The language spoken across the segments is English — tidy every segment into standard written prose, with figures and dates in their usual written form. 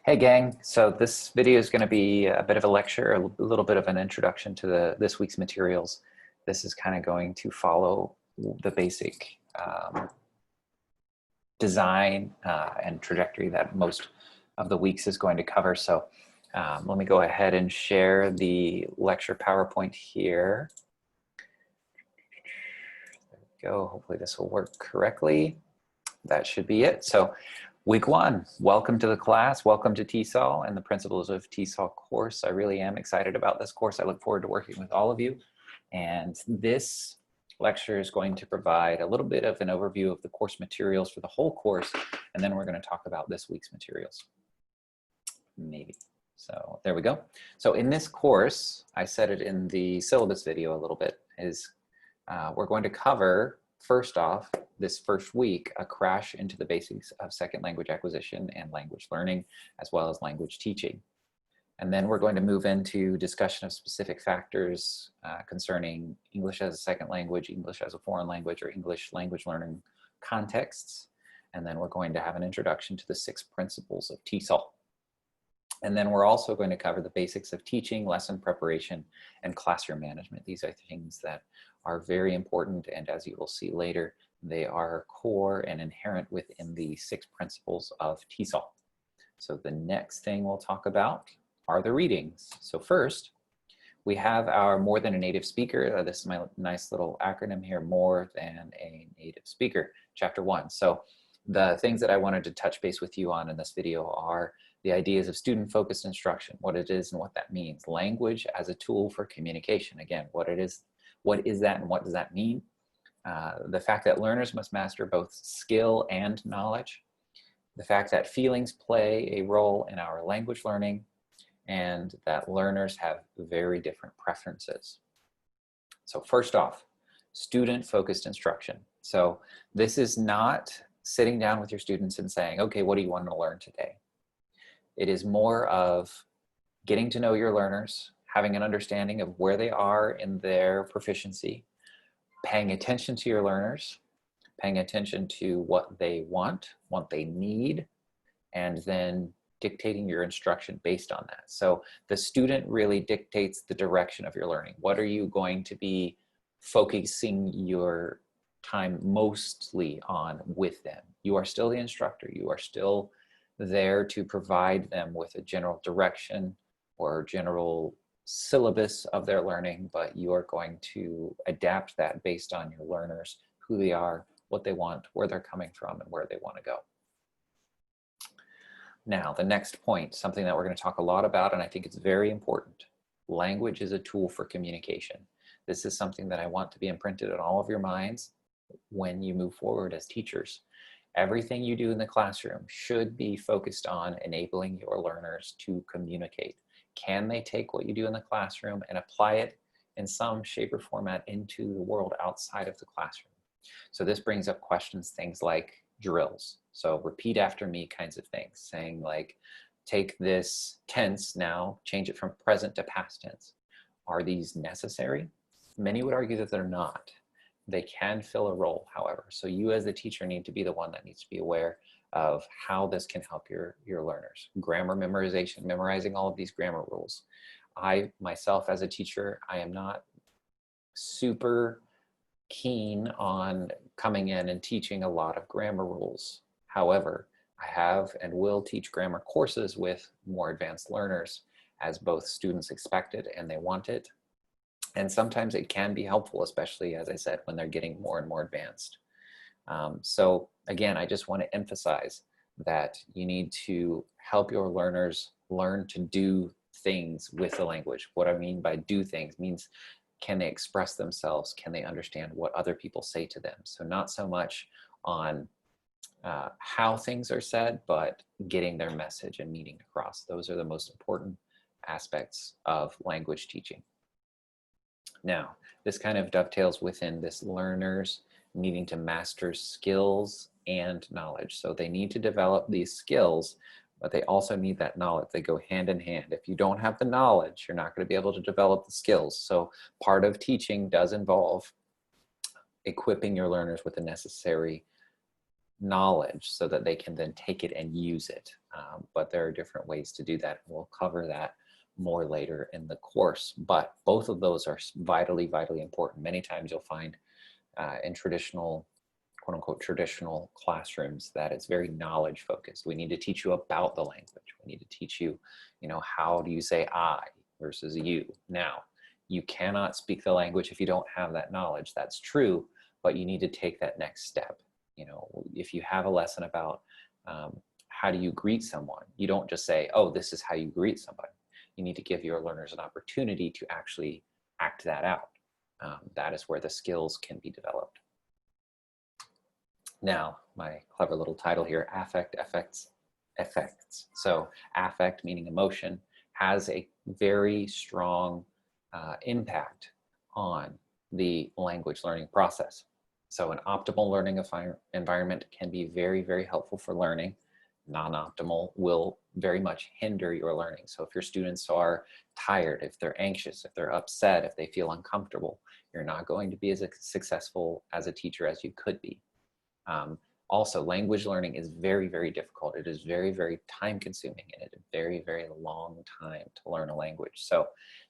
Hey gang, so this video is going to be a bit of a lecture, a little bit of an introduction to this week's materials. This is kind of going to follow the basic design and trajectory that most of the weeks is going to cover. So let me go ahead and share the lecture PowerPoint here. There we go. Hopefully this will work correctly. That should be it. So week one, welcome to the class. Welcome to TESOL and the Principles of TESOL course. I really am excited about this course. I look forward to working with all of you. And this lecture is going to provide a little bit of an overview of the course materials for the whole course. And then we're going to talk about this week's materials. Maybe. So there we go. So in this course, I said it in the syllabus video a little bit, is we're going to cover, first off, this first week, a crash into the basics of second language acquisition and language learning, as well as language teaching. And then we're going to move into discussion of specific factors concerning English as a second language, English as a foreign language, or English language learning contexts. And then we're going to have an introduction to the 6 principles of TESOL. And then we're also going to cover the basics of teaching, lesson preparation, and classroom management. These are things that are very important, and as you will see later, they are core and inherent within the 6 principles of TESOL. So the next thing we'll talk about are the readings. So first, we have our More Than a Native Speaker. This is my nice little acronym here, More Than a Native Speaker, Chapter 1. So the things that I wanted to touch base with you on in this video are the ideas of student-focused instruction, what it is and what that means. Language as a tool for communication. Again, what is that and what does that mean? The fact that learners must master both skill and knowledge. The fact that feelings play a role in our language learning, and that learners have very different preferences. So first off, student-focused instruction. So this is not sitting down with your students and saying, okay, what do you want to learn today? It is more of getting to know your learners, having an understanding of where they are in their proficiency, paying attention to your learners, paying attention to what they want, what they need, and then dictating your instruction based on that. So the student really dictates the direction of your learning. What are you going to be focusing your time mostly on with them? You are still the instructor. You are still there to provide them with a general direction or general syllabus of their learning, but you are going to adapt that based on your learners, who they are, what they want, where they're coming from, and where they want to go. Now, the next point, something that we're going to talk a lot about, and I think it's very important. Language is a tool for communication. This is something that I want to be imprinted on all of your minds when you move forward as teachers. Everything you do in the classroom should be focused on enabling your learners to communicate. Can they take what you do in the classroom and apply it in some shape or format into the world outside of the classroom? So this brings up questions, things like drills. So repeat after me kinds of things, saying like, take this tense now, change it from present to past tense. Are these necessary? Many would argue that they're not. They can fill a role, however. So you as the teacher need to be the one that needs to be aware of how this can help your learners. Grammar memorization, memorizing all of these grammar rules. I, myself as a teacher, I am not super keen on coming in and teaching a lot of grammar rules. However, I have and will teach grammar courses with more advanced learners as both students expect it and they want it. And sometimes it can be helpful, especially, as I said, when they're getting more and more advanced. So again, I just want to emphasize that you need to help your learners learn to do things with the language. What I mean by do things means, can they express themselves? Can they understand what other people say to them? So not so much on how things are said, but getting their message and meaning across. Those are the most important aspects of language teaching. Now, this kind of dovetails within this learners needing to master skills and knowledge. So they need to develop these skills, but they also need that knowledge. They go hand in hand. If you don't have the knowledge, you're not going to be able to develop the skills. So part of teaching does involve equipping your learners with the necessary knowledge so that they can then take it and use it. But there are different ways to do that. We'll cover that more later in the course, but both of those are vitally, vitally important. Many times you'll find in traditional, quote unquote, traditional classrooms that it's very knowledge focused. We need to teach you about the language. We need to teach you, how do you say I versus you? Now, you cannot speak the language if you don't have that knowledge. That's true, but you need to take that next step. If you have a lesson about how do you greet someone, you don't just say, oh, this is how you greet somebody. You need to give your learners an opportunity to actually act that out. That is where the skills can be developed. Now, my clever little title here, affect, effects, effects. So affect, meaning emotion, has a very strong impact on the language learning process. So an optimal learning environment can be very, very helpful for learning. Non-optimal will very much hinder your learning. So if your students are tired, if they're anxious, if they're upset, if they feel uncomfortable, you're not going to be as successful as a teacher as you could be. Also, language learning is very, very difficult. It is very, very time consuming, and it's a very, very long time to learn a language. So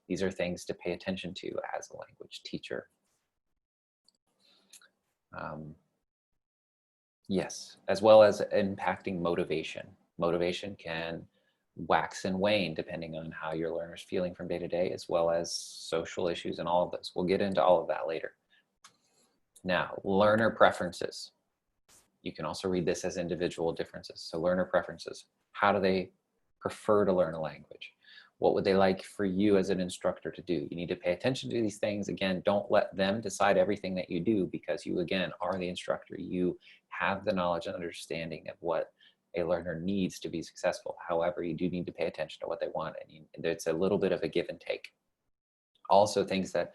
these are things to pay attention to as a language teacher. Yes, as well as impacting motivation. Motivation can wax and wane depending on how your learner's feeling from day to day, as well as social issues and all of this. We'll get into all of that later. Now, learner preferences. You can also read this as individual differences. So learner preferences. How do they prefer to learn a language? What would they like for you as an instructor to do? You need to pay attention to these things. Again, don't let them decide everything that you do, because you, again, are the instructor. You have the knowledge and understanding of what a learner needs to be successful. However, you do need to pay attention to what they want, and it's a little bit of a give and take. Also, things that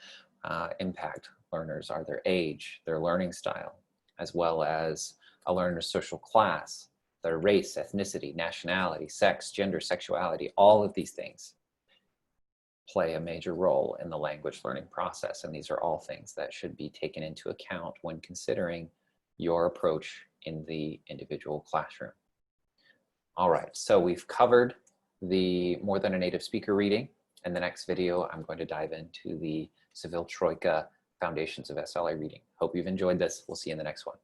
impact learners are their age, their learning style, as well as a learner's social class, their race, ethnicity, nationality, sex, gender, sexuality. All of these things play a major role in the language learning process, and these are all things that should be taken into account when considering your approach in the individual classroom. All right, so we've covered the More Than a Native Speaker reading. In the next video, I'm going to dive into the Seville Troika Foundations of SLA Reading. Hope you've enjoyed this. We'll see you in the next one.